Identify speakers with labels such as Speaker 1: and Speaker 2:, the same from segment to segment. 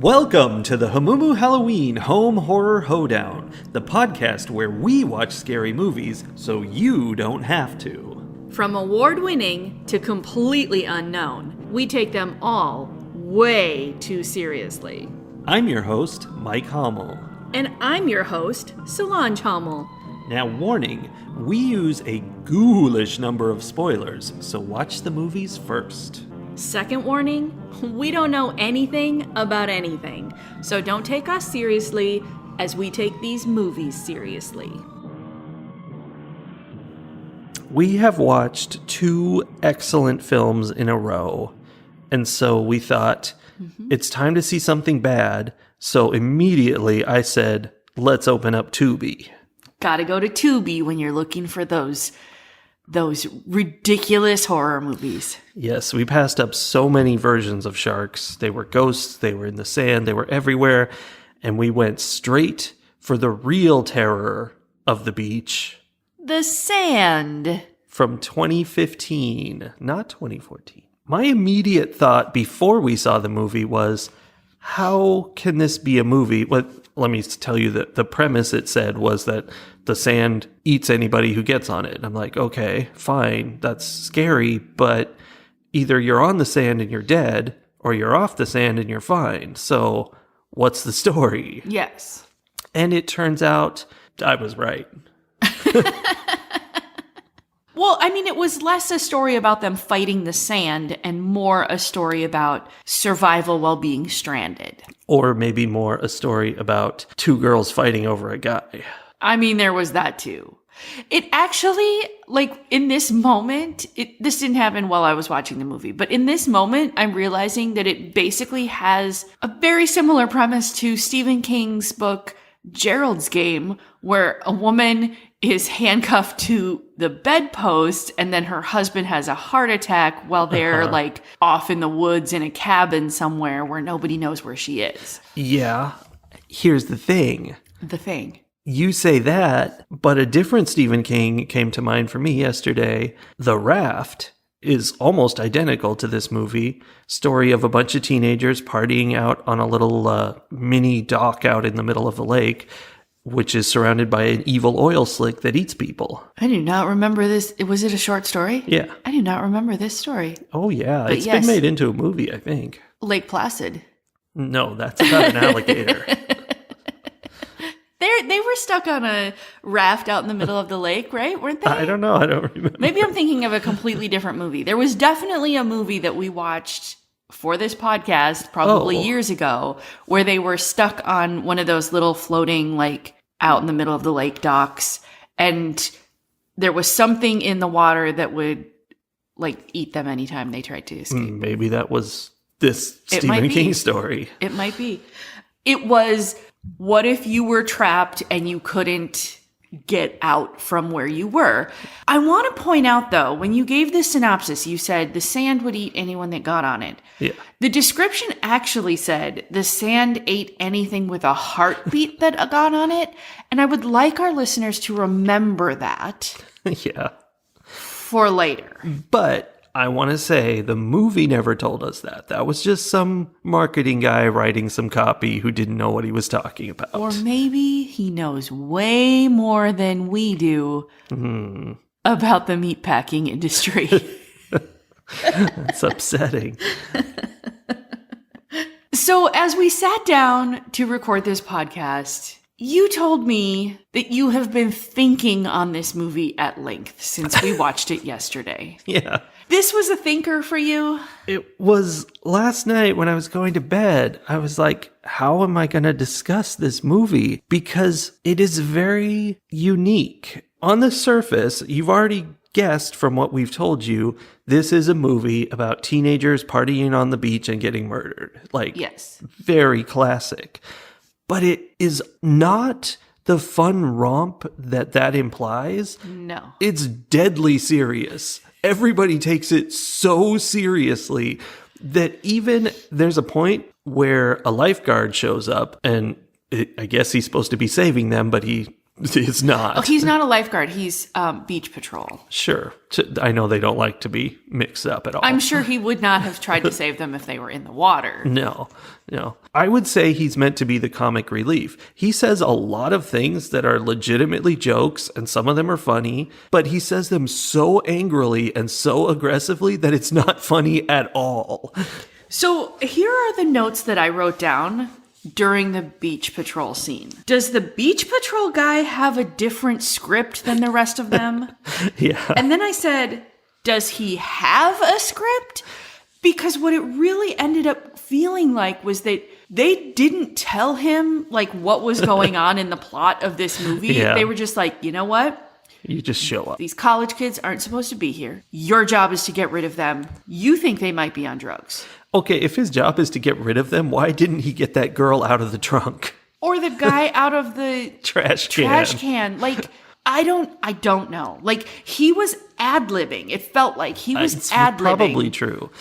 Speaker 1: Welcome to the Hamumu Halloween Home Horror Hoedown, the podcast where we watch scary movies so you don't have to.
Speaker 2: From award-winning to completely unknown, we take them all way too seriously.
Speaker 1: I'm your host, Mike Hommel.
Speaker 2: And I'm your host, Solange Hommel.
Speaker 1: Now, warning, we use a ghoulish number of spoilers, so watch the movies first.
Speaker 2: Second warning, we don't know anything about anything, so don't take us seriously as we take these movies seriously.
Speaker 1: We have watched two excellent films in a row, and so we thought, it's time to see something bad, so immediately I said, let's open up Tubi.
Speaker 2: Gotta go to Tubi when you're looking for those ridiculous horror movies.
Speaker 1: Yes, we passed up so many versions of sharks. They were ghosts, they were in the sand, they were everywhere, and we went straight for the real terror of the beach.
Speaker 2: The sand.
Speaker 1: From 2015, not 2014. My immediate thought before we saw the movie was, how can this be a movie? Well, let me tell you that the premise it said was that the sand eats anybody who gets on it. And I'm like, okay, fine, that's scary, but either you're on the sand and you're dead, or you're off the sand and you're fine. So what's the story?
Speaker 2: Yes.
Speaker 1: And it turns out I was right.
Speaker 2: Well, I mean, it was less a story about them fighting the sand and more a story about survival while being stranded.
Speaker 1: Or maybe more a story about two girls fighting over a guy.
Speaker 2: I mean, there was that too. It actually, like, in this moment, this didn't happen while I was watching the movie, but in this moment, I'm realizing that it basically has a very similar premise to Stephen King's book, Gerald's Game, where a woman is handcuffed to the bedpost and then her husband has a heart attack while they're like off in the woods in a cabin somewhere where nobody knows where she is.
Speaker 1: Yeah. Here's the thing.
Speaker 2: The thing.
Speaker 1: You say that, but a different Stephen King came to mind for me yesterday. The Raft is almost identical to this movie. Story of a bunch of teenagers partying out on a little mini dock out in the middle of the lake, which is surrounded by an evil oil slick that eats people.
Speaker 2: I do not remember this. Was it a short story?
Speaker 1: Yeah.
Speaker 2: I do not remember this story.
Speaker 1: Oh, yeah.
Speaker 2: But
Speaker 1: it's been made into a movie, I think.
Speaker 2: Lake Placid.
Speaker 1: No, that's about an alligator.
Speaker 2: They were stuck on a raft out in the middle of the lake, right? Weren't they?
Speaker 1: I don't know. I don't remember.
Speaker 2: Maybe I'm thinking of a completely different movie. There was definitely a movie that we watched for this podcast probably years ago where they were stuck on one of those little floating, like, out in the middle of the lake docks. And there was something in the water that would, like, eat them anytime they tried to escape.
Speaker 1: Maybe that was this Stephen King story.
Speaker 2: It might be. It was, what if you were trapped and you couldn't get out from where you were? I want to point out, though, when you gave this synopsis, you said the sand would eat anyone that got on it.
Speaker 1: Yeah.
Speaker 2: The description actually said the sand ate anything with a heartbeat that got on it. And I would like our listeners to remember that.
Speaker 1: Yeah.
Speaker 2: For later.
Speaker 1: But I want to say the movie never told us that. That was just some marketing guy writing some copy who didn't know what he was talking about.
Speaker 2: Or maybe he knows way more than we do about the meatpacking industry.
Speaker 1: That's upsetting.
Speaker 2: So as we sat down to record this podcast, you told me that you have been thinking on this movie at length since we watched it yesterday.
Speaker 1: Yeah.
Speaker 2: This was a thinker for you?
Speaker 1: It was last night when I was going to bed. I was like, how am I going to discuss this movie? Because it is very unique. On the surface, you've already guessed from what we've told you, this is a movie about teenagers partying on the beach and getting murdered. Like,
Speaker 2: yes,
Speaker 1: very classic. But it is not the fun romp that implies.
Speaker 2: No.
Speaker 1: It's deadly serious. Everybody takes it so seriously that even there's a point where a lifeguard shows up and I guess he's supposed to be saving them, but he It's not.
Speaker 2: Oh, he's not a lifeguard. He's beach patrol.
Speaker 1: Sure. I know they don't like to be mixed up at all.
Speaker 2: I'm sure he would not have tried to save them if they were in the water.
Speaker 1: No. I would say he's meant to be the comic relief. He says a lot of things that are legitimately jokes, and some of them are funny, but he says them so angrily and so aggressively that it's not funny at all.
Speaker 2: So here are the notes that I wrote down during the beach patrol scene. Does the beach patrol guy have a different script than the rest of them?
Speaker 1: Yeah.
Speaker 2: And then I said, does he have a script? Because what it really ended up feeling like was that they didn't tell him like what was going on in the plot of this movie.
Speaker 1: Yeah.
Speaker 2: They were just like, you know what?
Speaker 1: You just show up.
Speaker 2: These college kids aren't supposed to be here. Your job is to get rid of them. You think they might be on drugs.
Speaker 1: Okay, if his job is to get rid of them, why didn't he get that girl out of the trunk?
Speaker 2: Or the guy out of the
Speaker 1: Trash
Speaker 2: can. Like, I don't know. Like, he was ad-libbing. It felt like he was ad-libbing.
Speaker 1: Probably true.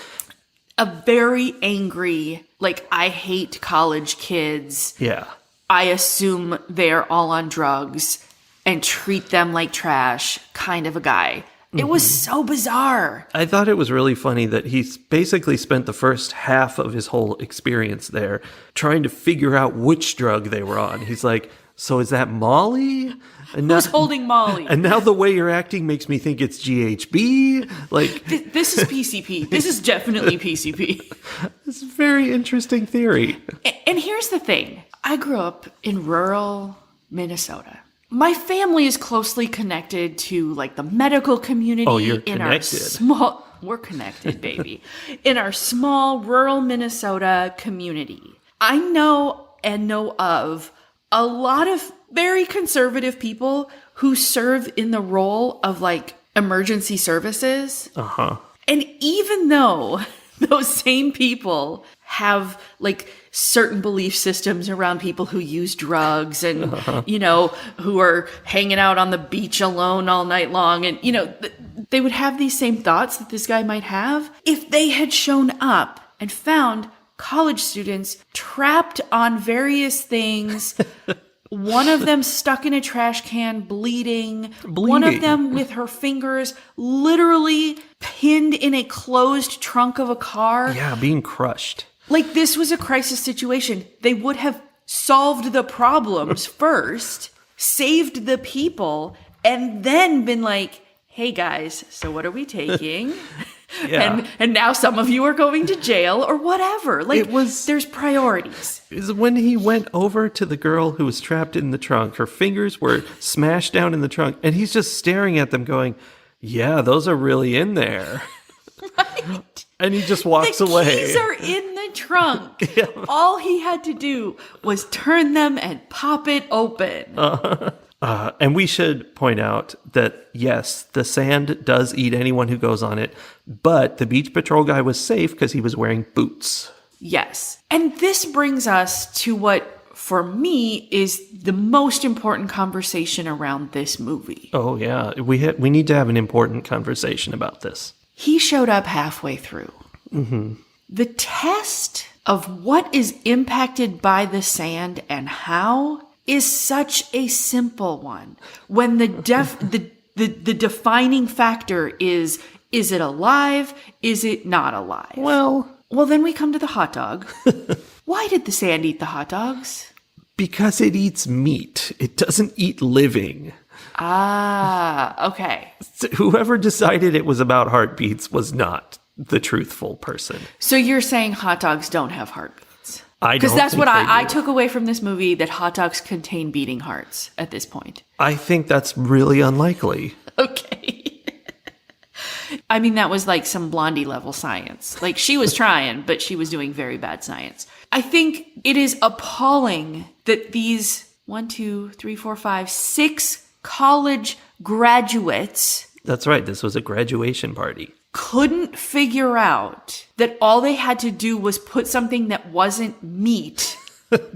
Speaker 2: A very angry, like, I hate college kids.
Speaker 1: Yeah.
Speaker 2: I assume they're all on drugs and treat them like trash kind of a guy. It was so bizarre.
Speaker 1: I thought it was really funny that he basically spent the first half of his whole experience there trying to figure out which drug they were on. He's like, so is that Molly? And
Speaker 2: Who's holding Molly?
Speaker 1: And now the way you're acting makes me think it's GHB. Like,
Speaker 2: this is PCP. This is definitely PCP.
Speaker 1: It's a very interesting theory.
Speaker 2: And here's the thing. I grew up in rural Minnesota. My family is closely connected to like the medical community.
Speaker 1: Oh, you're
Speaker 2: in
Speaker 1: connected.
Speaker 2: We're connected, baby. In our small rural Minnesota community. I know of a lot of very conservative people who serve in the role of like emergency services.
Speaker 1: Uh-huh.
Speaker 2: And even though those same people have like certain belief systems around people who use drugs and, who are hanging out on the beach alone all night long. And, they would have these same thoughts that this guy might have if they had shown up and found college students trapped on various things. One of them stuck in a trash can, bleeding. One of them with her fingers literally pinned in a closed trunk of a car.
Speaker 1: Yeah, being crushed.
Speaker 2: Like, this was a crisis situation. They would have solved the problems first, saved the people, and then been like, hey, guys, so what are we taking?
Speaker 1: Yeah.
Speaker 2: And now some of you are going to jail or whatever. Like, there's priorities.
Speaker 1: When he went over to the girl who was trapped in the trunk, her fingers were smashed down in the trunk, and he's just staring at them going, yeah, those are really in there.
Speaker 2: Right.
Speaker 1: And he just walks
Speaker 2: the
Speaker 1: away.
Speaker 2: The keys are in the trunk. Yeah. All he had to do was turn them and pop it open.
Speaker 1: And we should point out that, yes, the sand does eat anyone who goes on it, but the beach patrol guy was safe because he was wearing boots.
Speaker 2: Yes. And this brings us to what, for me, is the most important conversation around this movie.
Speaker 1: Oh, yeah. We need to have an important conversation about this.
Speaker 2: He showed up halfway through.
Speaker 1: Mm-hmm.
Speaker 2: The test of what is impacted by the sand and how is such a simple one. When the defining factor is it alive? Is it not alive?
Speaker 1: Well,
Speaker 2: then we come to the hot dog. Why did the sand eat the hot dogs?
Speaker 1: Because it eats meat. It doesn't eat living.
Speaker 2: Ah, okay.
Speaker 1: Whoever decided it was about heartbeats was not the truthful person.
Speaker 2: So you're saying hot dogs don't have heartbeats?
Speaker 1: Because
Speaker 2: that's what I took away from this movie, that hot dogs contain beating hearts at this point.
Speaker 1: I think that's really unlikely.
Speaker 2: Okay. I mean, that was like some Blondie level science. Like, she was trying, but she was doing very bad science. I think it is appalling that these 6 college graduates.
Speaker 1: That's right. This was a graduation party.
Speaker 2: Couldn't figure out that all they had to do was put something that wasn't meat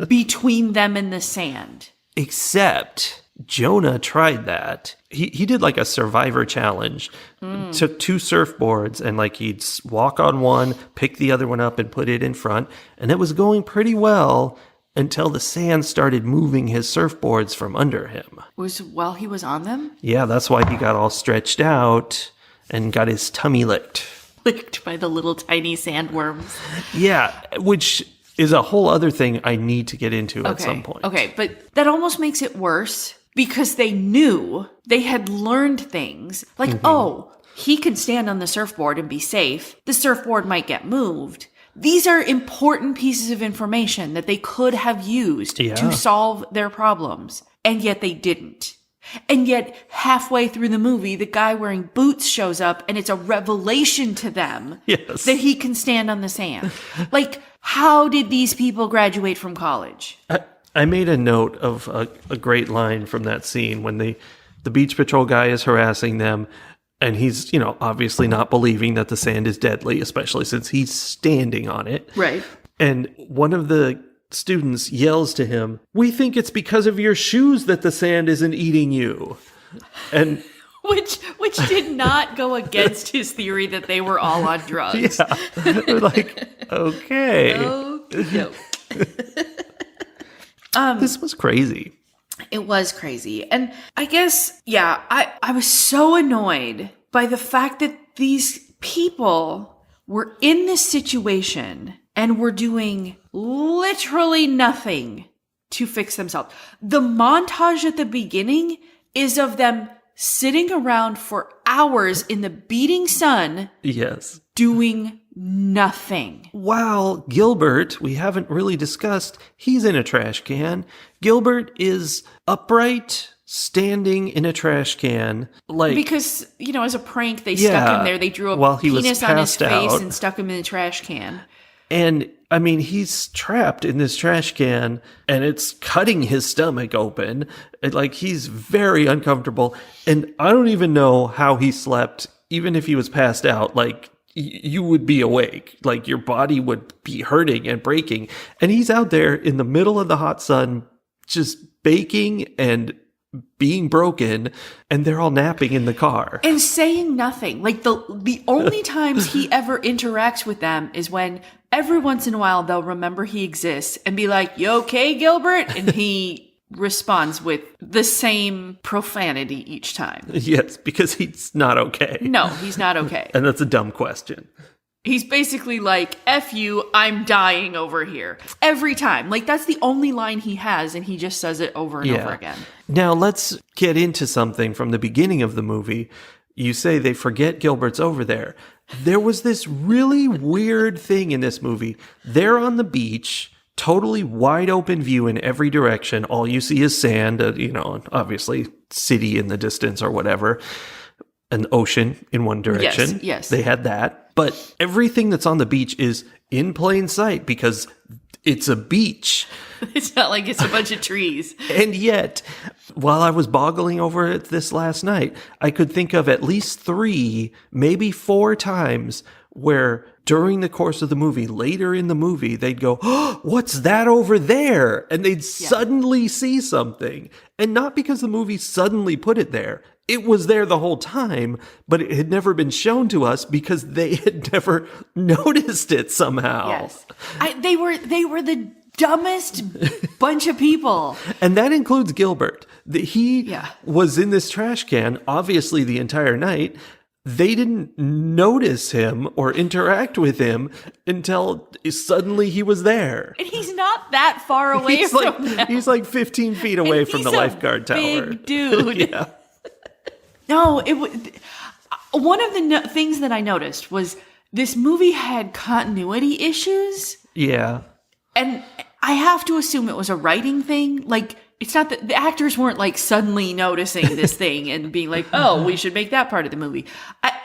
Speaker 2: between them and the sand.
Speaker 1: Except Jonah tried that. He did like a survivor challenge. Took 2 surfboards and like he'd walk on one, pick the other one up and put it in front. And it was going pretty well until the sand started moving his surfboards from under him.
Speaker 2: Was while he was on them?
Speaker 1: Yeah, that's why he got all stretched out and got his tummy licked.
Speaker 2: Licked by the little tiny sandworms.
Speaker 1: Yeah, which is a whole other thing I need to get into at some point.
Speaker 2: Okay, but that almost makes it worse because they knew, they had learned things. Like, oh, he can stand on the surfboard and be safe. The surfboard might get moved. These are important pieces of information that they could have used to solve their problems, and yet they didn't. And yet, halfway through the movie, the guy wearing boots shows up, and it's a revelation to them that he can stand on the sand. Like, how did these people graduate from college?
Speaker 1: I made a note of a great line from that scene when the beach patrol guy is harassing them, and he's, obviously not believing that the sand is deadly, especially since he's standing on it.
Speaker 2: Right.
Speaker 1: And one of the students yells to him, "We think it's because of your shoes that the sand isn't eating you." And
Speaker 2: which did not go against his theory that they were all on drugs.
Speaker 1: Yeah. We're like, okay.
Speaker 2: No.
Speaker 1: This was crazy.
Speaker 2: It was crazy. And I guess, I was so annoyed by the fact that these people were in this situation and were doing literally nothing to fix themselves. The montage at the beginning is of them sitting around for hours in the beating sun.
Speaker 1: Yes.
Speaker 2: Doing nothing.
Speaker 1: While Gilbert, we haven't really discussed, he's in a trash can. Gilbert is upright, standing in a trash can.
Speaker 2: Because, as a prank, they stuck him there. They drew a penis on his face and stuck him in a trash can.
Speaker 1: And, he's trapped in this trash can, and it's cutting his stomach open. He's very uncomfortable. And I don't even know how he slept, even if he was passed out. You would be awake. Your body would be hurting and breaking. And he's out there in the middle of the hot sun, just baking and being broken, and they're all napping in the car.
Speaker 2: And saying nothing. The only times he ever interacts with them is when every once in a while they'll remember he exists and be like, "You okay, Gilbert?" And he responds with the same profanity each time.
Speaker 1: Yes, because he's not okay.
Speaker 2: No, he's not okay.
Speaker 1: And that's a dumb question.
Speaker 2: He's basically like, "F you, I'm dying over here." Every time. That's the only line he has, and he just says it over and over again.
Speaker 1: Now, let's get into something from the beginning of the movie. You say they forget Gilbert's over there. There was this really weird thing in this movie. They're on the beach, totally wide open view in every direction. All you see is sand, obviously city in the distance or whatever. An ocean in one direction.
Speaker 2: Yes.
Speaker 1: They had that. But everything that's on the beach is in plain sight because it's a beach.
Speaker 2: It's not like it's a bunch of trees.
Speaker 1: And yet, while I was boggling over it this last night, I could think of at least 3, maybe 4 times where during the course of the movie, later in the movie, they'd go, "Oh, what's that over there?" And they'd suddenly see something. And not because the movie suddenly put it there. It was there the whole time, but it had never been shown to us because they had never noticed it somehow.
Speaker 2: Yes. They were the dumbest bunch of people.
Speaker 1: And that includes Gilbert. He was in this trash can, obviously, the entire night. They didn't notice him or interact with him until suddenly he was there.
Speaker 2: And he's not that far away from them.
Speaker 1: He's 15 feet away from the lifeguard tower.
Speaker 2: Big dude.
Speaker 1: Yeah.
Speaker 2: No, one of the things that I noticed was this movie had continuity issues.
Speaker 1: Yeah.
Speaker 2: And I have to assume it was a writing thing. It's not that the actors weren't suddenly noticing this thing and being like, "Oh, we should make that part of the movie."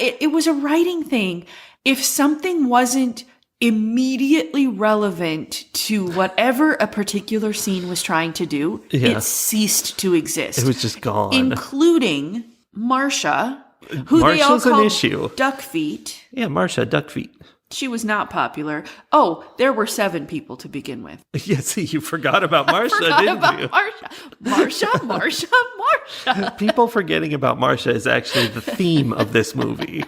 Speaker 2: It was a writing thing. If something wasn't immediately relevant to whatever a particular scene was trying to do, it ceased to exist.
Speaker 1: It was just gone.
Speaker 2: Including Marcia, who
Speaker 1: Marcia's
Speaker 2: they all called
Speaker 1: an issue.
Speaker 2: Duck Feet.
Speaker 1: Yeah, Marcia, Duck Feet.
Speaker 2: She was not popular. Oh, there were 7 people to begin with.
Speaker 1: Yeah, see, you forgot about Marcia, didn't you?
Speaker 2: Marcia.
Speaker 1: People forgetting about Marcia is actually the theme of this movie.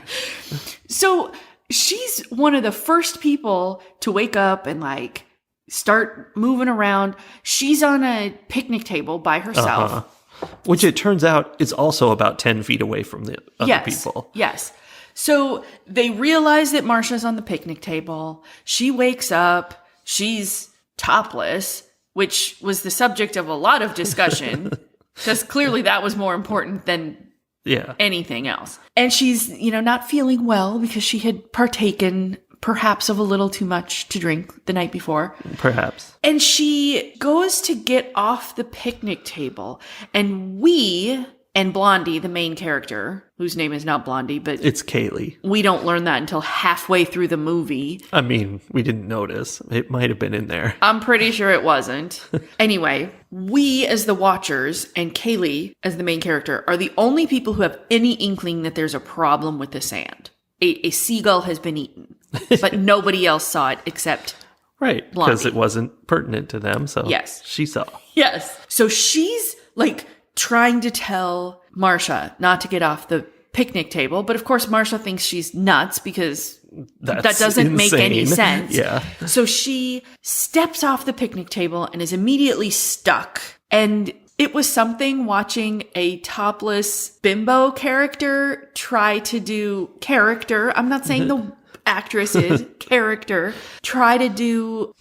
Speaker 2: So she's one of the first people to wake up and start moving around. She's on a picnic table by herself.
Speaker 1: Which it turns out is also about 10 feet away from the other people.
Speaker 2: Yes. So they realize that Marsha's on the picnic table. She wakes up. She's topless, which was the subject of a lot of discussion because clearly that was more important than anything else. And she's, not feeling well because she had partaken perhaps of a little too much to drink the night before.
Speaker 1: Perhaps.
Speaker 2: And she goes to get off the picnic table. And Blondie, the main character, whose name is not Blondie, but
Speaker 1: it's Kaylee.
Speaker 2: We don't learn that until halfway through the movie.
Speaker 1: I mean, we didn't notice. It might have been in there.
Speaker 2: I'm pretty sure it wasn't. Anyway, we as the watchers and Kaylee as the main character are the only people who have any inkling that there's a problem with the sand. A seagull has been eaten, but nobody else saw it except
Speaker 1: right,
Speaker 2: Blondie.
Speaker 1: Because it wasn't pertinent to them, so
Speaker 2: yes.
Speaker 1: She saw.
Speaker 2: Yes. So she's like trying to tell Marsha not to get off the picnic table. But of course, Marsha thinks she's nuts because that doesn't make any sense.
Speaker 1: Yeah.
Speaker 2: So she steps off the picnic table and is immediately stuck. And it was something watching a topless bimbo character try to do character. I'm not saying the actress is character. Try to do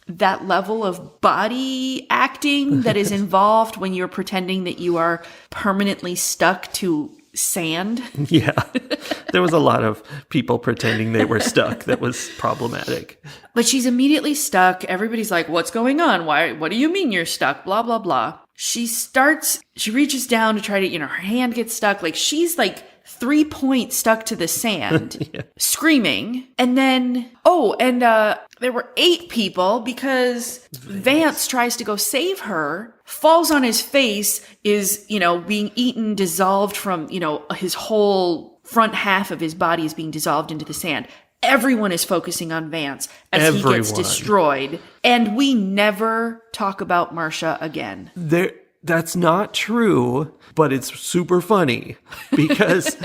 Speaker 2: that level of body acting that is involved when you're pretending that you are permanently stuck to sand.
Speaker 1: Yeah. There was a lot of people pretending they were stuck. That was problematic.
Speaker 2: But she's immediately stuck. Everybody's like, what's going on? What do you mean you're stuck? Blah, blah, blah. She reaches down to try to, her hand gets stuck. Like she's like 3 points stuck to the sand, screaming. And then, there were 8 people because Vance tries to go save her, falls on his face, is, being eaten, dissolved from, his whole front half of his body is being dissolved into the sand. Everyone is focusing on Vance as he gets destroyed. And we never talk about Marsha again.
Speaker 1: That's not true, but it's super funny because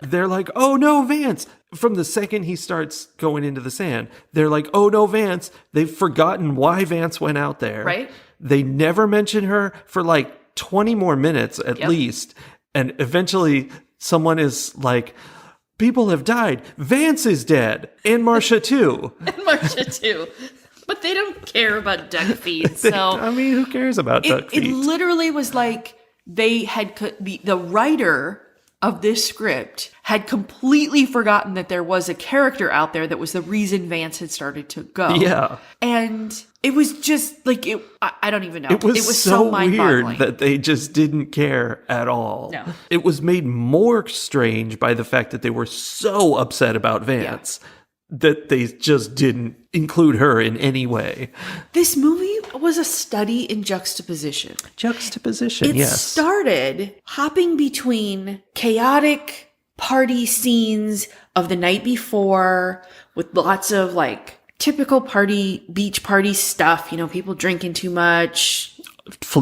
Speaker 1: they're like, oh no, Vance. From the second he starts going into the sand, they're like, oh no, Vance. They've forgotten why Vance went out there.
Speaker 2: Right.
Speaker 1: They never mention her for like 20 more minutes at least. And eventually someone is like, people have died. Vance is dead. And Marsha too.
Speaker 2: But they don't care about duck feet. So
Speaker 1: I mean, who cares about duck feet?
Speaker 2: It literally was like they had the writer of this script had completely forgotten that there was a character out there that was the reason Vance had started to go.
Speaker 1: Yeah.
Speaker 2: And it was just like I don't even know.
Speaker 1: It was so weird that they just didn't care at all.
Speaker 2: No.
Speaker 1: It was made more strange by the fact that they were so upset about Vance. Yeah. That they just didn't include her in any way.
Speaker 2: This movie was a study in juxtaposition.
Speaker 1: Yes.
Speaker 2: It started hopping between chaotic party scenes of the night before with lots of like typical beach party stuff. People drinking too much.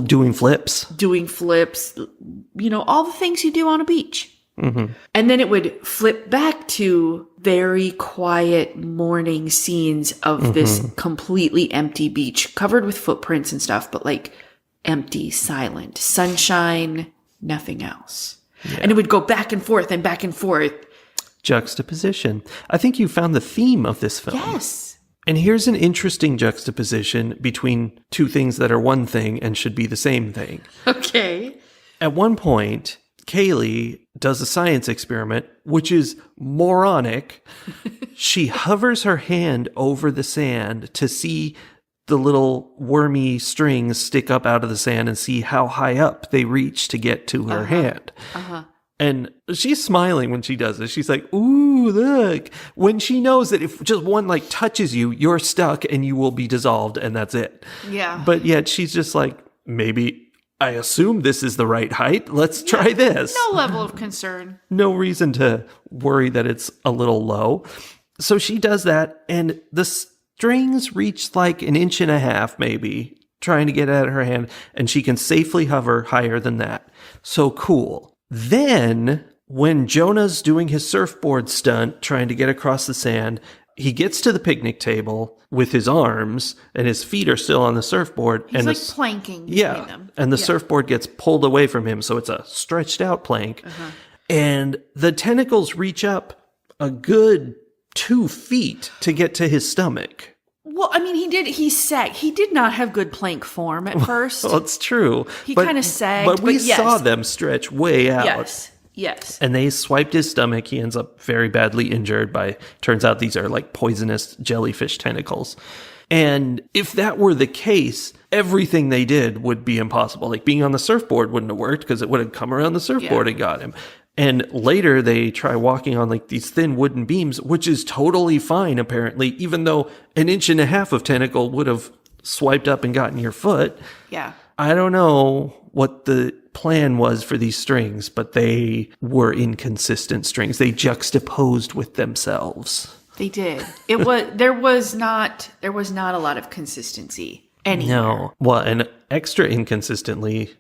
Speaker 1: Doing flips.
Speaker 2: All the things you do on a beach.
Speaker 1: Mm-hmm.
Speaker 2: And then it would flip back to very quiet morning scenes of this completely empty beach covered with footprints and stuff, but like empty, silent, sunshine, nothing else. Yeah. And it would go back and forth and back and forth.
Speaker 1: Juxtaposition. I think you found the theme of this film.
Speaker 2: Yes.
Speaker 1: And here's an interesting juxtaposition between two things that are one thing and should be the same thing.
Speaker 2: Okay.
Speaker 1: At one point, Kaylee does a science experiment, which is moronic. She hovers her hand over the sand to see the little wormy strings stick up out of the sand and see how high up they reach to get to her hand. And she's smiling when she does this. She's like, ooh, look. When she knows that if just one like touches you, you're stuck and you will be dissolved and that's it.
Speaker 2: Yeah.
Speaker 1: But yet she's just like, maybe I assume this is the right height. Let's try this.
Speaker 2: No level of concern.
Speaker 1: No reason to worry that it's a little low. So she does that, and the strings reach like 1.5 inches, maybe, trying to get at her hand, and she can safely hover higher than that. So cool. Then, when Jonah's doing his surfboard stunt, trying to get across the sand, he gets to the picnic table with his arms, and his feet are still on the surfboard.
Speaker 2: He's
Speaker 1: and
Speaker 2: planking between them.
Speaker 1: And the surfboard gets pulled away from him, so it's a stretched out plank. And the tentacles reach up a good 2 feet to get to his stomach.
Speaker 2: Well, I mean, he did not have good plank form at first.
Speaker 1: Well, it's true.
Speaker 2: He kind of sagged.
Speaker 1: But we saw them stretch way out.
Speaker 2: Yes.
Speaker 1: And they swiped his stomach. He ends up very badly injured turns out these are like poisonous jellyfish tentacles. And if that were the case, everything they did would be impossible. Like being on the surfboard wouldn't have worked because it would have come around the surfboard and got him. And later they try walking on like these thin wooden beams, which is totally fine, apparently, even though 1.5 inches of tentacle would have swiped up and gotten your foot.
Speaker 2: Yeah.
Speaker 1: I don't know what the plan was for these strings, but they were inconsistent strings. They juxtaposed with themselves.
Speaker 2: They did. There was not a lot of consistency anywhere.
Speaker 1: No. Well, and extra inconsistently,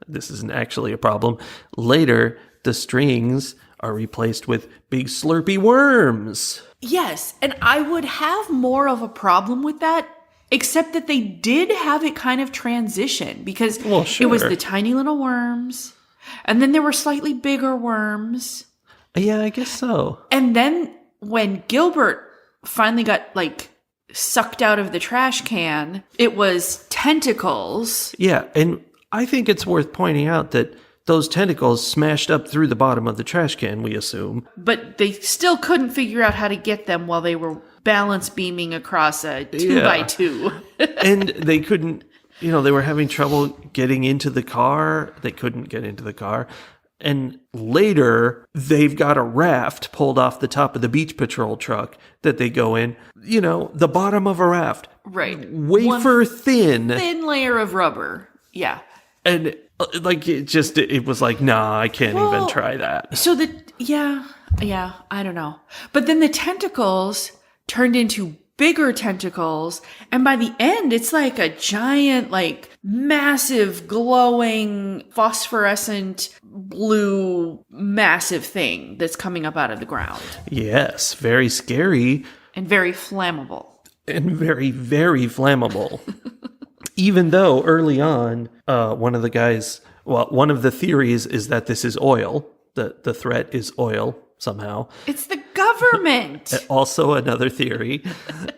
Speaker 1: this isn't actually a problem. Later, the strings are replaced with big slurpy worms.
Speaker 2: Yes, and I would have more of a problem with that, except that they did have it kind of transition because it was the tiny little worms, and then there were slightly bigger worms.
Speaker 1: Yeah, I guess so.
Speaker 2: And then when Gilbert finally got like sucked out of the trash can, it was tentacles.
Speaker 1: Yeah, and I think it's worth pointing out that those tentacles smashed up through the bottom of the trash can, we assume.
Speaker 2: But they still couldn't figure out how to get them while they were balance beaming across a 2x2.
Speaker 1: And they couldn't, they were having trouble getting into the car. They couldn't get into the car. And later, they've got a raft pulled off the top of the beach patrol truck that they go in. The bottom of a raft.
Speaker 2: Right.
Speaker 1: Wafer thin.
Speaker 2: Thin layer of rubber. Yeah.
Speaker 1: And it was like, nah, I can't even try that.
Speaker 2: So I don't know. But then the tentacles turned into bigger tentacles. And by the end, it's like a giant, like massive, glowing, phosphorescent, blue, massive thing that's coming up out of the ground.
Speaker 1: Yes, very scary.
Speaker 2: And very flammable.
Speaker 1: And very, very flammable. Even though early on, one of the theories is that this is oil. The threat is oil somehow.
Speaker 2: It's the government.
Speaker 1: Also another theory.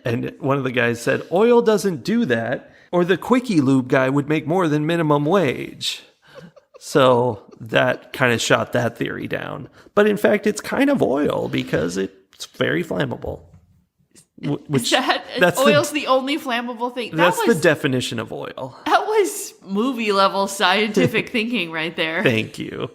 Speaker 1: And one of the guys said, oil doesn't do that, or the Quickie Lube guy would make more than minimum wage. So that kind of shot that theory down. But in fact, it's kind of oil because it's very flammable.
Speaker 2: Oil's the only flammable thing.
Speaker 1: That's the definition of oil.
Speaker 2: That was movie level scientific thinking right there.
Speaker 1: Thank you.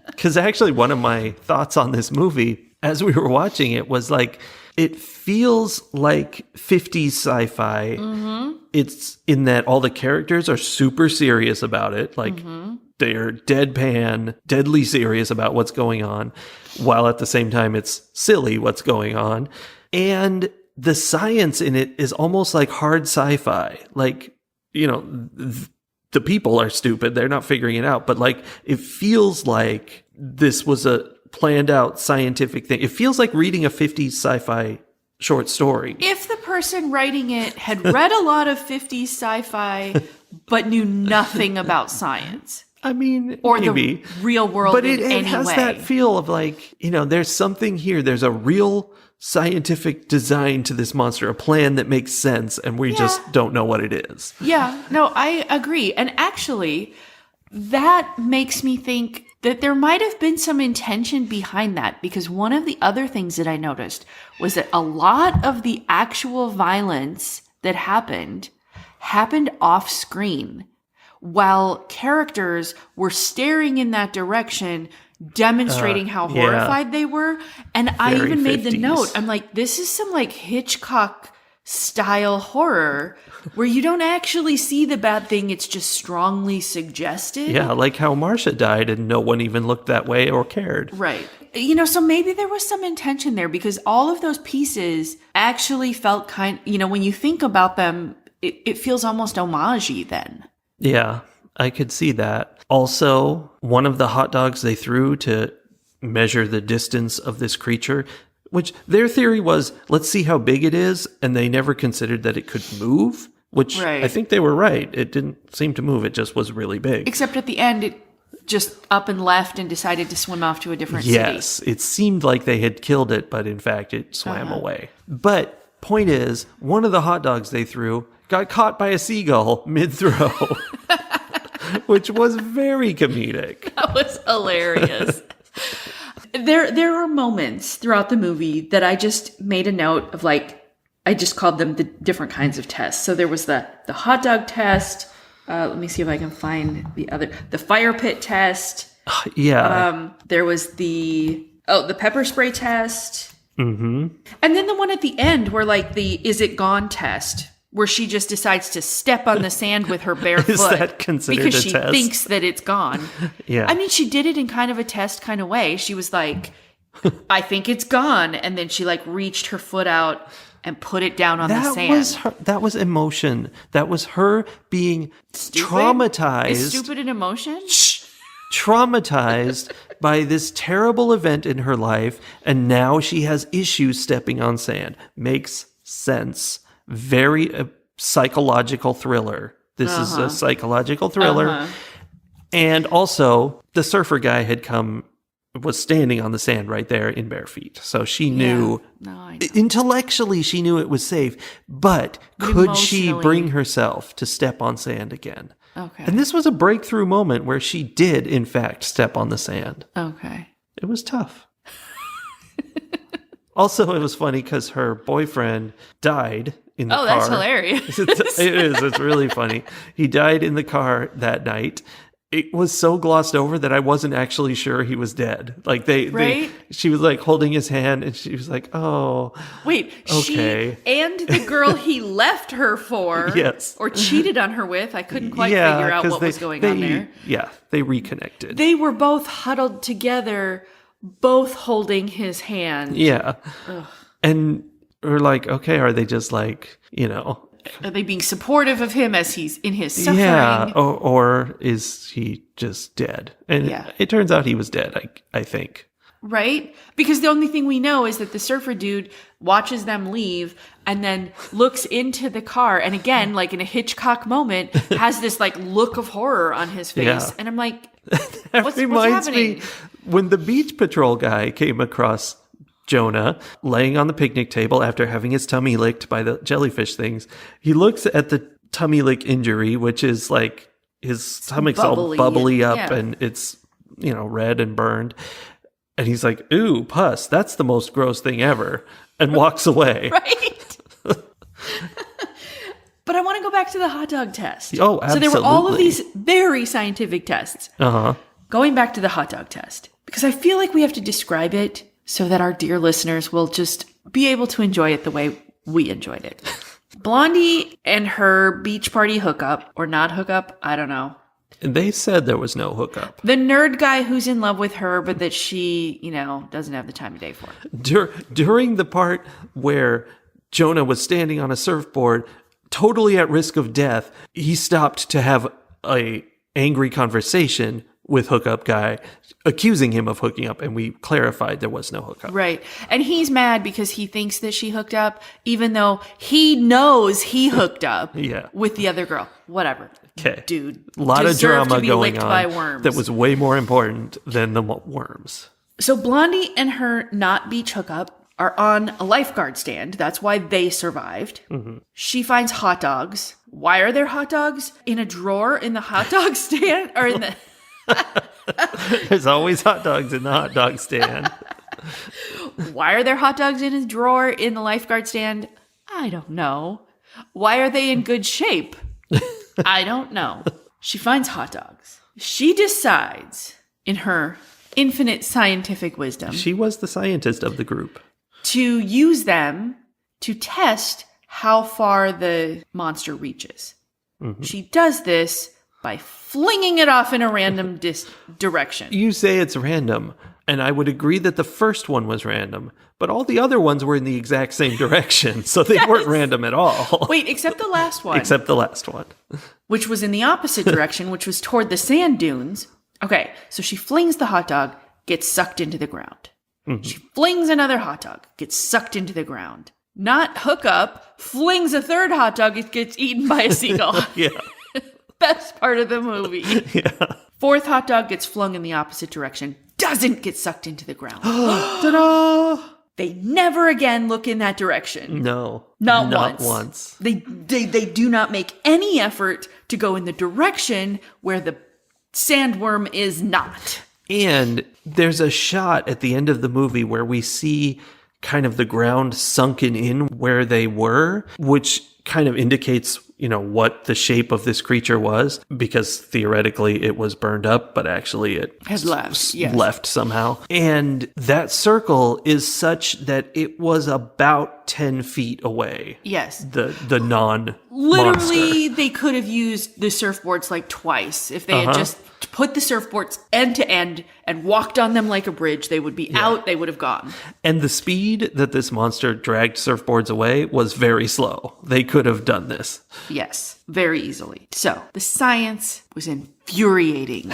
Speaker 1: Because actually one of my thoughts on this movie as we were watching it was like, it feels like 50s sci-fi. Mm-hmm. It's in that all the characters are super serious about it. Like they're deadpan, deadly serious about what's going on, while at the same time it's silly what's going on. And the science in it is almost like hard sci-fi. Like, the people are stupid. They're not figuring it out. But like, it feels like this was a planned out scientific thing. It feels like reading a 50s sci-fi short story.
Speaker 2: If the person writing it had read a lot of 50s sci-fi, but knew nothing about science.
Speaker 1: I mean,
Speaker 2: or
Speaker 1: maybe.
Speaker 2: The real world
Speaker 1: but
Speaker 2: in
Speaker 1: it has that feel of like, there's something here. There's a real scientific design to this monster, a plan that makes sense, and we just don't know what it is.
Speaker 2: Yeah, no, I agree. And actually, that makes me think that there might have been some intention behind that, because one of the other things that I noticed was that a lot of the actual violence that happened off screen, while characters were staring in that direction, demonstrating how horrified they were. And I even made the note, I'm like, this is some like Hitchcock style horror where you don't actually see the bad thing, it's just strongly suggested.
Speaker 1: Yeah, like how Marcia died and no one even looked that way or cared.
Speaker 2: Right. So maybe there was some intention there, because all of those pieces actually felt when you think about them, it feels almost homage-y then.
Speaker 1: Yeah, I could see that. Also, one of the hot dogs they threw to measure the distance of this creature Which their theory was, let's see how big it is, and they never considered that it could move, which
Speaker 2: Right.
Speaker 1: I think they were right. It didn't seem to move. It just was really big.
Speaker 2: Except at the end, it just up and left and decided to swim off to a different
Speaker 1: Yes,
Speaker 2: city.
Speaker 1: it seemed like they had killed it, but in fact, it swam away. But point is, one of the hot dogs they threw got caught by a seagull mid-throw, which was very comedic.
Speaker 2: That was hilarious. There are moments throughout the movie that I just made a note of, like, I just called them the different kinds of tests. So there was the hot dog test. Let me see if I can find the fire pit test.
Speaker 1: Yeah.
Speaker 2: There was the pepper spray test.
Speaker 1: Mm-hmm.
Speaker 2: And then the one at the end where, like, the is it gone test, where she just decides to step on the sand with her bare
Speaker 1: Is
Speaker 2: foot
Speaker 1: that considered
Speaker 2: because
Speaker 1: a
Speaker 2: she
Speaker 1: test?
Speaker 2: thinks that it's gone.
Speaker 1: Yeah.
Speaker 2: I mean, she did it in kind of a test kind of way. She was like, I think it's gone. And then she, like, reached her foot out and put it down on the sand.
Speaker 1: That was emotion. That was her being traumatized.
Speaker 2: Is stupid an emotion?
Speaker 1: Traumatized by this terrible event in her life, and now she has issues stepping on sand. Makes sense. Very psychological thriller. This is a psychological thriller. And also, the surfer guy was standing on the sand right there in bare feet. So she knew,
Speaker 2: I know.
Speaker 1: intellectually, she knew it was safe. But could she
Speaker 2: Emotionally.
Speaker 1: bring herself to step on sand again?
Speaker 2: Okay.
Speaker 1: And this was a breakthrough moment where she did, in fact, step on the sand.
Speaker 2: Okay.
Speaker 1: It was tough. Also, it was funny because her boyfriend died in the car.
Speaker 2: Oh, that's hilarious.
Speaker 1: It is. It's really funny. He died in the car that night. It was so glossed over that I wasn't actually sure he was dead. Like she was like holding his hand, and she was like, "Oh,
Speaker 2: Wait,
Speaker 1: okay."
Speaker 2: She and the girl he left her for,
Speaker 1: Yes.
Speaker 2: or cheated on her with, I couldn't quite figure out
Speaker 1: 'cause
Speaker 2: what was going on there.
Speaker 1: Yeah, they reconnected.
Speaker 2: They were both huddled together, both holding his hand.
Speaker 1: Yeah, and we're like, okay, are they just like,
Speaker 2: Are they being supportive of him as he's in his suffering?
Speaker 1: Yeah, or is he just dead? And it turns out he was dead, I think.
Speaker 2: Right? Because the only thing we know is that the surfer dude watches them leave and then looks into the car. And again, like in a Hitchcock moment, has this like look of horror on his face.
Speaker 1: Yeah.
Speaker 2: And I'm like,
Speaker 1: That
Speaker 2: what's
Speaker 1: reminds
Speaker 2: happening?
Speaker 1: me when the beach patrol guy came across Jonah laying on the picnic table after having his tummy licked by the jellyfish things. He looks at the tummy lick injury, which is like his stomach's all bubbly up and it's, red and burned. And he's like, ooh, pus, that's the most gross thing ever. And walks away.
Speaker 2: Right? But I want to go back to the hot dog test.
Speaker 1: Oh,
Speaker 2: So there were all of
Speaker 1: absolutely.
Speaker 2: these very scientific tests.
Speaker 1: Uh-huh.
Speaker 2: Going back to the hot dog test, because I feel like we have to describe it so that our dear listeners will just be able to enjoy it the way we enjoyed it. Blondie and her beach party hookup, or not hookup, I don't know.
Speaker 1: They said there was no hookup.
Speaker 2: The nerd guy who's in love with her, but that she, doesn't have the time of day for.
Speaker 1: During the part where Jonah was standing on a surfboard, totally at risk of death, he stopped to have a angry conversation with hookup guy, accusing him of hooking up, and we clarified there was no hookup.
Speaker 2: Right. And he's mad because he thinks that she hooked up, even though he knows he hooked up with the other girl. Whatever.
Speaker 1: Okay.
Speaker 2: Dude.
Speaker 1: A lot of
Speaker 2: deserved
Speaker 1: drama
Speaker 2: to be
Speaker 1: going
Speaker 2: licked
Speaker 1: on
Speaker 2: by worms.
Speaker 1: that was way more important than the worms.
Speaker 2: So Blondie and her not beach hookup are on a lifeguard stand. That's why they survived. Mm-hmm. She finds hot dogs. Why are there hot dogs in a drawer in the hot dog stand? Or in the...
Speaker 1: There's always hot dogs in the hot dog stand.
Speaker 2: Why are there hot dogs in a drawer in the lifeguard stand? I don't know. Why are they in good shape? I don't know. She finds hot dogs. She decides, in her infinite scientific wisdom,
Speaker 1: She was the scientist of the group.
Speaker 2: to use them to test how far the monster reaches. Mm-hmm. She does this by flinging it off in a random direction.
Speaker 1: You say it's random, and I would agree that the first one was random, but all the other ones were in the exact same direction, so they weren't random at all.
Speaker 2: Wait, except the last one.
Speaker 1: Except the last one.
Speaker 2: Which was in the opposite direction, which was toward the sand dunes. Okay, so she flings the hot dog, gets sucked into the ground. She flings another hot dog, gets sucked into the ground. Not hookup, flings a third hot dog, it gets eaten by a seagull.
Speaker 1: Yeah.
Speaker 2: Best part of the movie.
Speaker 1: Yeah.
Speaker 2: Fourth hot dog gets flung in the opposite direction, doesn't get sucked into the ground.
Speaker 1: Ta-da!
Speaker 2: They never again look in that direction.
Speaker 1: No.
Speaker 2: Not once. They do not make any effort to go in the direction where the sandworm is not.
Speaker 1: And there's a shot at the end of the movie where we see kind of the ground sunken in where they were, which kind of indicates, what the shape of this creature was, because theoretically it was burned up, but actually it
Speaker 2: has left. Yes.
Speaker 1: Left somehow. And that circle is such that it was about 10 feet away.
Speaker 2: Yes.
Speaker 1: The non-monster.
Speaker 2: Literally, they could have used the surfboards like twice. If they had just put the surfboards end to end and walked on them like a bridge, they would be out, they would have gone.
Speaker 1: And the speed that this monster dragged surfboards away was very slow. They could have done this.
Speaker 2: Yes, very easily. So, the science was infuriating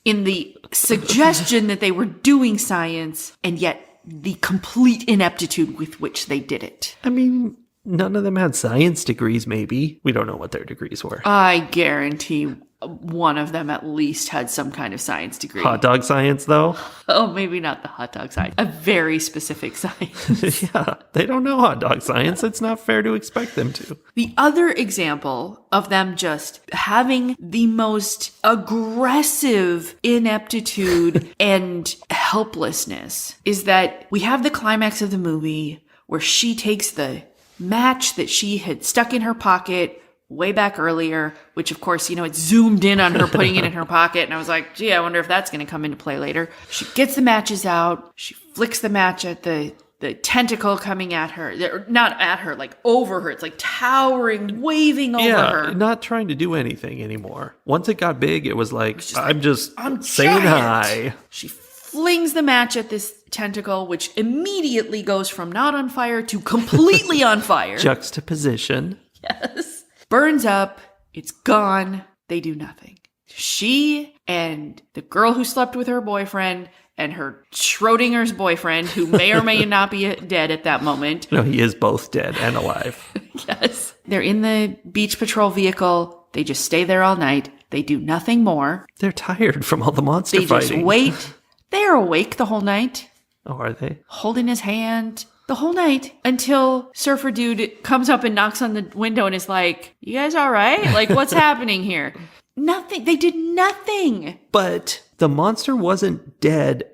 Speaker 2: in the suggestion that they were doing science, and yet the complete ineptitude with which they did it.
Speaker 1: I mean, none of them had science degrees, maybe. We don't know what their degrees were.
Speaker 2: I guarantee one of them at least had some kind of science degree.
Speaker 1: Hot dog science, though?
Speaker 2: Oh, maybe not the hot dog science. A very specific science.
Speaker 1: Yeah, they don't know hot dog science. It's not fair to expect them to.
Speaker 2: The other example of them just having the most aggressive ineptitude and helplessness is that we have the climax of the movie where she takes the match that she had stuck in her pocket way back earlier, which of course, it zoomed in on her putting it in her pocket. And I was like, gee, I wonder if that's going to come into play later. She gets the matches out. She flicks the match at the tentacle coming at her. Not at her, like over her. It's like towering, waving over her.
Speaker 1: Not trying to do anything anymore. Once it got big, it was like, I'm saying
Speaker 2: giant.
Speaker 1: Hi.
Speaker 2: She flings the match at this tentacle, which immediately goes from not on fire to completely on fire.
Speaker 1: Juxtaposition.
Speaker 2: Yes. Burns up, it's gone, they do nothing. She and the girl who slept with her boyfriend and her Schrodinger's boyfriend, who may or may not be dead at that moment.
Speaker 1: No, he is both dead and alive.
Speaker 2: Yes. They're in the beach patrol vehicle. They just stay there all night. They do nothing more.
Speaker 1: They're tired from all the monster fighting.
Speaker 2: They just wait. They're awake the whole night.
Speaker 1: Oh, are they?
Speaker 2: Holding his hand. The whole night until Surfer Dude comes up and knocks on the window and is like, you guys all right? Like, what's happening here? Nothing. They did nothing.
Speaker 1: But the monster wasn't dead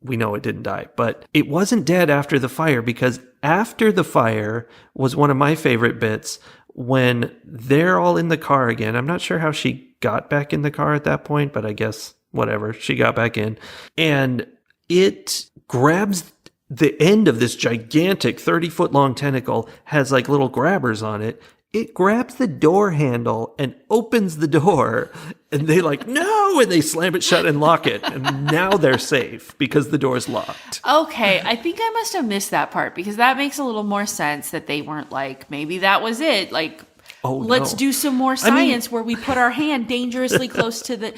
Speaker 1: we know it didn't die, but it wasn't dead after the fire, because after the fire was one of my favorite bits when they're all in the car again. I'm not sure how she got back in the car at that point, but I guess whatever. She got back in and it grabs the end of this gigantic 30-foot long tentacle, has like little grabbers on it. It grabs the door handle and opens the door, and they like, no, and they slam it shut and lock it. And now they're safe because the door's locked.
Speaker 2: Okay, I think I must have missed that part, because that makes a little more sense that they weren't like, maybe that was it. Like, let's do some more science where we put our hand dangerously close to the...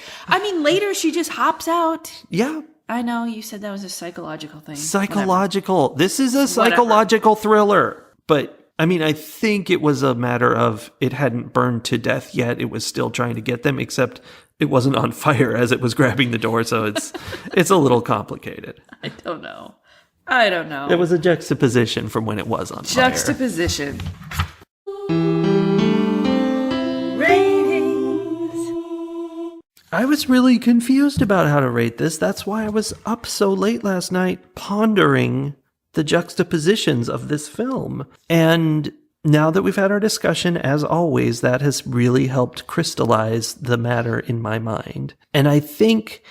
Speaker 2: later she just hops out.
Speaker 1: Yeah.
Speaker 2: I know, you said that was a psychological thing.
Speaker 1: Psychological.
Speaker 2: Whatever.
Speaker 1: This is a psychological thriller. But, I think it was a matter of it hadn't burned to death yet. It was still trying to get them, except it wasn't on fire as it was grabbing the door, so it's a little complicated.
Speaker 2: I don't know. It
Speaker 1: was a juxtaposition from when it was on fire.
Speaker 2: Juxtaposition.
Speaker 1: I was really confused about how to rate this. That's why I was up so late last night pondering the juxtapositions of this film. And now that we've had our discussion, as always, that has really helped crystallize the matter in my mind. And I think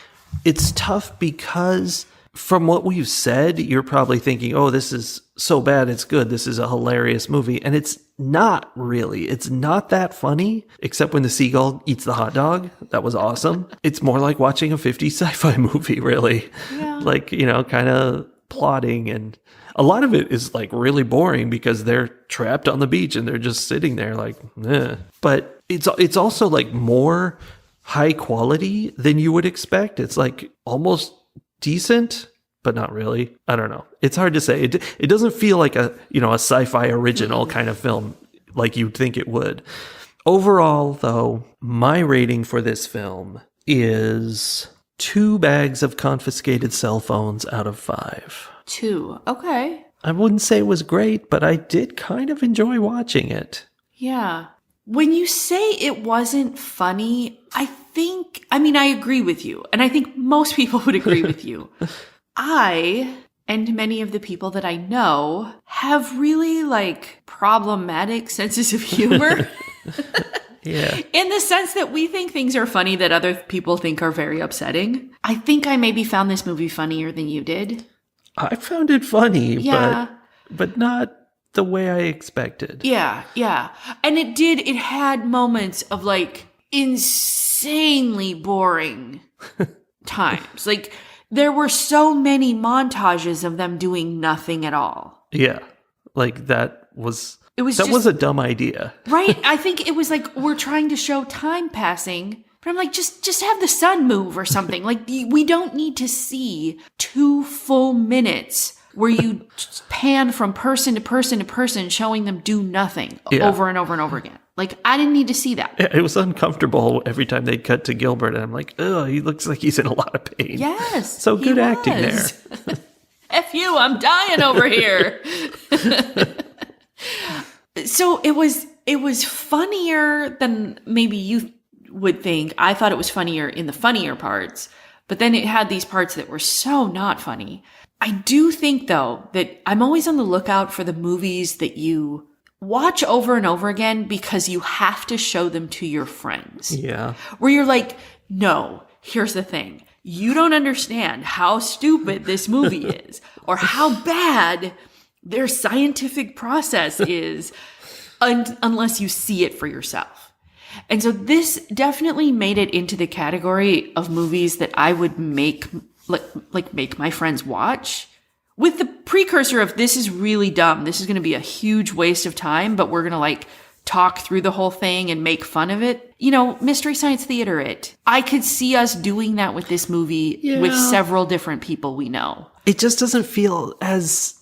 Speaker 1: it's tough because from what we've said, you're probably thinking, oh, this is so bad it's good. This is a hilarious movie. And it's not really. It's not that funny, except when the seagull eats the hot dog. That was awesome. It's more like watching a 50s sci-fi movie, really.
Speaker 2: Yeah.
Speaker 1: Like, kind of plotting, and a lot of it is like really boring because they're trapped on the beach and they're just sitting there like, eh. But it's also like more high quality than you would expect. It's like almost decent but not really. I don't know. It's hard to say. It doesn't feel like a sci-fi original kind of film like you'd think it would. Overall, though, my rating for this film is 2 bags of confiscated cell phones out of 5.
Speaker 2: 2. Okay.
Speaker 1: I wouldn't say it was great, but I did kind of enjoy watching it.
Speaker 2: Yeah. When you say it wasn't funny, I agree with you. And I think most people would agree with you. I, and many of the people that I know, have really problematic senses of humor.
Speaker 1: Yeah.
Speaker 2: In the sense that we think things are funny that other people think are very upsetting. I think I maybe found this movie funnier than you did.
Speaker 1: I found it funny,
Speaker 2: Yeah.
Speaker 1: but not the way I expected.
Speaker 2: Yeah, yeah. And it had moments of insanely boring times. There were so many montages of them doing nothing at all.
Speaker 1: Yeah. That was
Speaker 2: It
Speaker 1: was a dumb idea.
Speaker 2: Right? I think it was we're trying to show time passing, but I'm just have the sun move or something. We don't need to see 2 full minutes where you pan from person to person to person showing them do nothing over and over and over again. I didn't need to see that.
Speaker 1: It was uncomfortable every time they'd cut to Gilbert, and I'm like, oh, he looks like he's in a lot of pain.
Speaker 2: Yes.
Speaker 1: So good acting there.
Speaker 2: F you, I'm dying over here. So it was funnier than maybe you would think. I thought it was funnier in the funnier parts, but then it had these parts that were so not funny. I do think, though, that I'm always on the lookout for the movies that you watch over and over again because you have to show them to your friends.
Speaker 1: Yeah.
Speaker 2: Where you're like, no, here's the thing. You don't understand how stupid this movie is or how bad their scientific process is unless you see it for yourself. And so this definitely made it into the category of movies that I would make my friends watch with the precursor of this is really dumb. This is going to be a huge waste of time, but we're going to talk through the whole thing and make fun of it. Mystery Science Theater it. I could see us doing that with this movie with several different people we know.
Speaker 1: It just doesn't feel as,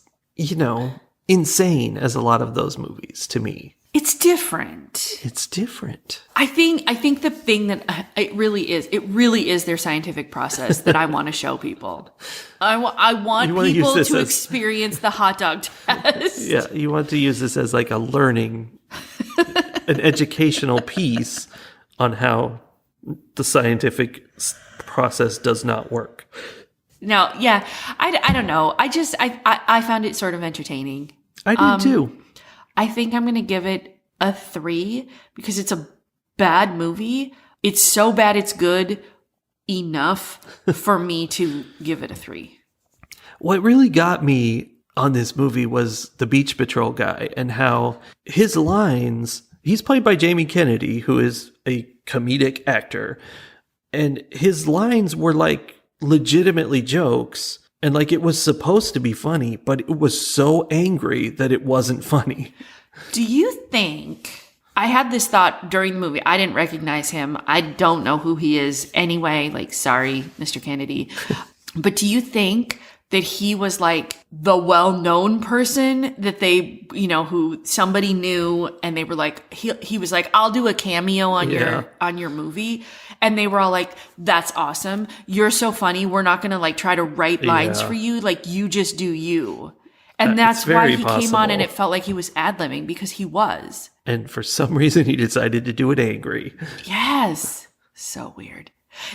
Speaker 1: insane as a lot of those movies to me.
Speaker 2: It's different.
Speaker 1: It's different.
Speaker 2: I think the thing that it really is their scientific process that I want to show people. I want people to experience the hot dog test.
Speaker 1: Yeah, you want to use this as a learning, an educational piece on how the scientific process does not work.
Speaker 2: No, yeah, I don't know. I found it sort of entertaining.
Speaker 1: I do too.
Speaker 2: I think I'm going to give it a 3 because it's a bad movie. It's so bad it's good enough for me to give it a 3.
Speaker 1: What really got me on this movie was the Beach Patrol guy and how his lines, he's played by Jamie Kennedy, who is a comedic actor, and his lines were legitimately jokes. And it was supposed to be funny, but it was so angry that it wasn't funny.
Speaker 2: Do you think... I had this thought during the movie. I didn't recognize him. I don't know who he is anyway. Sorry, Mr. Kennedy. But do you think that he was the well-known person that they, who somebody knew and they were he was I'll do a cameo on your movie. And they were all that's awesome. You're so funny. We're not going to try to write lines for you. You just do you. And that's why he came on and it felt like he was ad-libbing because he was.
Speaker 1: And for some reason he decided to do it angry.
Speaker 2: Yes. So weird.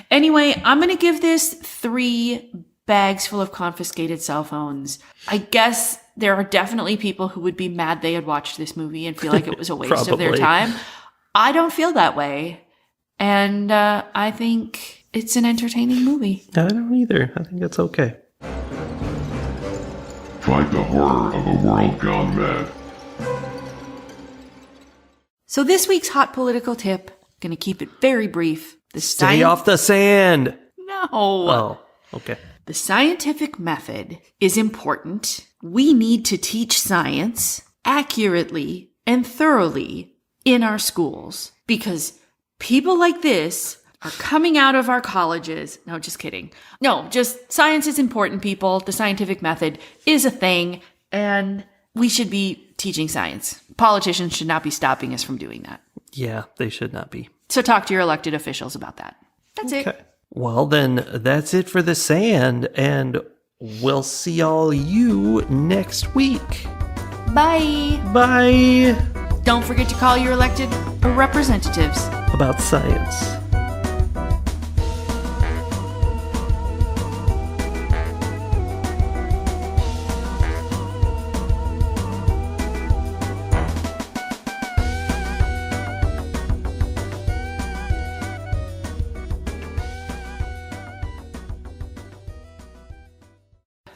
Speaker 2: Anyway, I'm going to give this 3 bags full of confiscated cell phones. I guess there are definitely people who would be mad they had watched this movie and feel like it was a waste of their time. I don't feel that way. And I think it's an entertaining movie.
Speaker 1: I don't either. I think that's okay.
Speaker 3: Fight the horror of a world gone mad.
Speaker 2: So this week's hot political tip, going to keep it very brief.
Speaker 1: Stay off the sand.
Speaker 2: No.
Speaker 1: Oh, okay.
Speaker 2: The scientific method is important. We need to teach science accurately and thoroughly in our schools because people like this are coming out of our colleges. No, just kidding. No, just science is important, people. The scientific method is a thing, and we should be teaching science. Politicians should not be stopping us from doing that.
Speaker 1: Yeah, they should not be.
Speaker 2: So talk to your elected officials about that. That's it.
Speaker 1: Well, then that's it for the sand, and we'll see all you next week.
Speaker 2: Bye.
Speaker 1: Bye.
Speaker 2: Don't forget to call your elected representatives
Speaker 1: about science.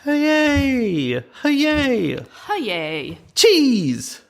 Speaker 1: Hey! Hey!
Speaker 2: Hey.
Speaker 1: Cheese!